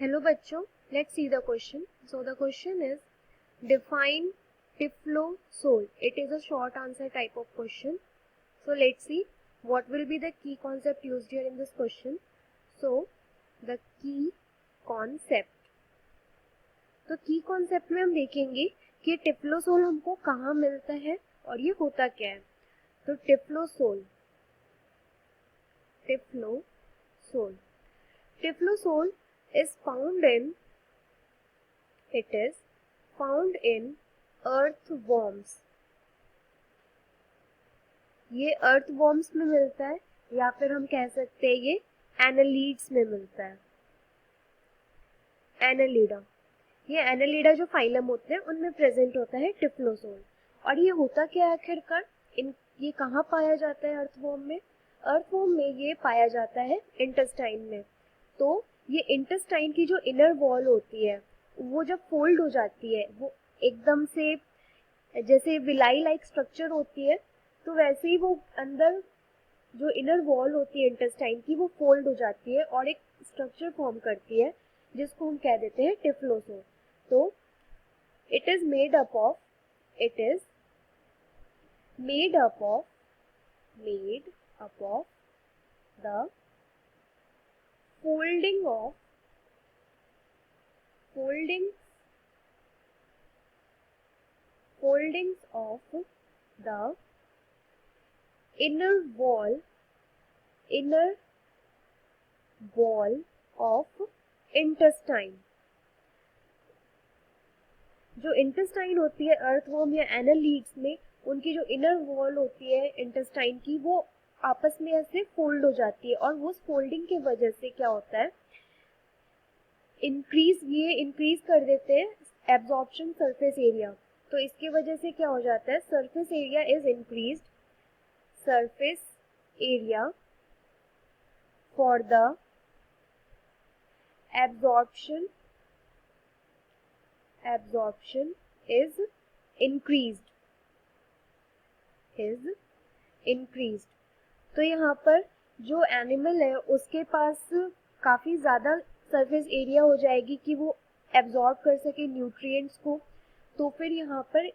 Hello बच्चों, let's see the question. So the question is define typhlosoal. It is a short answer type of question. So let's see what will be the key concept used here in this question. So the key concept. तो की concept में हम देखेंगे कि typhlosole हमको कहाँ मिलता है और ये होता क्या है. तो typhlosole is found in earthworms. ये earthworms में मिलता है या फिर हम कह सकते हैं ये एनालीड्स में मिलता है. एनालीडा, ये एनालीडा जो फाइलम होते हैं उनमें प्रेजेंट होता है टिफ्लोसोल. और ये होता क्या है आखिरकार, ये कहाँ पाया जाता है अर्थवॉर्म में? अर्थवॉर्म में ये पाया जाता है इंटेस्टाइन में. तो ये इंटेस्टाइन की जो इनर वॉल होती है वो जब फोल्ड हो जाती है, वो एकदम से जैसे विलाई लाइक स्ट्रक्चर होती है, तो वैसे ही वो अंदर जो इनर वॉल होती है इंटेस्टाइन की वो फोल्ड हो जाती है और एक स्ट्रक्चर फॉर्म करती है जिसको हम कह देते हैं टिफ्लोसोल. तो it is made up of the foldings of the inner wall of intestine. जो इंटेस्टाइन होती है अर्थवॉर्म या एनालीड्स में, उनकी जो इनर वॉल होती है इंटेस्टाइन की वो आपस में ऐसे फोल्ड हो जाती है और उस फोल्डिंग के वजह से क्या होता है, इंक्रीज कर देते हैं एब्जॉर्प्शन सरफेस एरिया. तो इसके वजह से क्या हो जाता है, surface area is increased, surface area for the absorption is increased. तो यहाँ पर जो एनिमल है उसके पास काफी ज्यादा सरफेस एरिया हो जाएगी कि वो एब्जॉर्ब कर सके न्यूट्रिएंट्स को. तो फिर यहाँ पर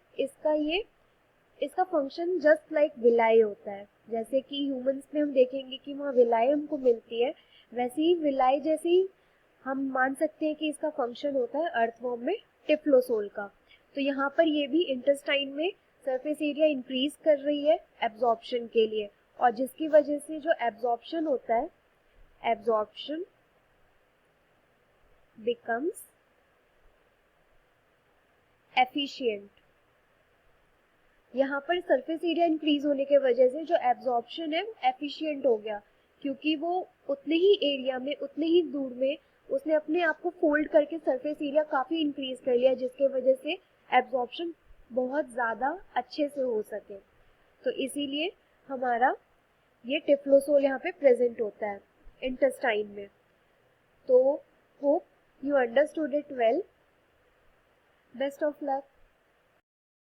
इसका फंक्शन जस्ट लाइक विलाई होता है. जैसे कि ह्यूमंस में हम देखेंगे कि वहाँ विलाई हमको मिलती है, वैसे ही विलाई जैसे ही हम मान सकते हैं कि इसका फंक्शन होता है अर्थवॉर्म में टिफ्लोसोल का. तो यहाँ पर ये भी इंटेस्टाइन में सरफेस एरिया इंक्रीज कर रही है एब्जॉर्प्शन के लिए, और जिसकी वजह से जो एब्जॉर्प्शन होता है, एब्जॉर्प्शन बिकम्स एफिशिएंट. यहाँ पर सरफेस एरिया इंक्रीज होने के वजह से जो एब्जॉर्प्शन है एफिशिएंट हो गया, क्योंकि वो उतने ही एरिया में, उतने ही दूर में उसने अपने आप को फोल्ड करके सरफेस एरिया काफी इंक्रीज कर लिया, जिसके वजह से एब्जॉर्प्शन बहुत ज्यादा अच्छे से हो सके. तो इसीलिए हमारा ये टिफ्लोसोल यहाँ पे प्रेजेंट होता है इंटेस्टाइन में. तो hope you understood it well. Best of luck.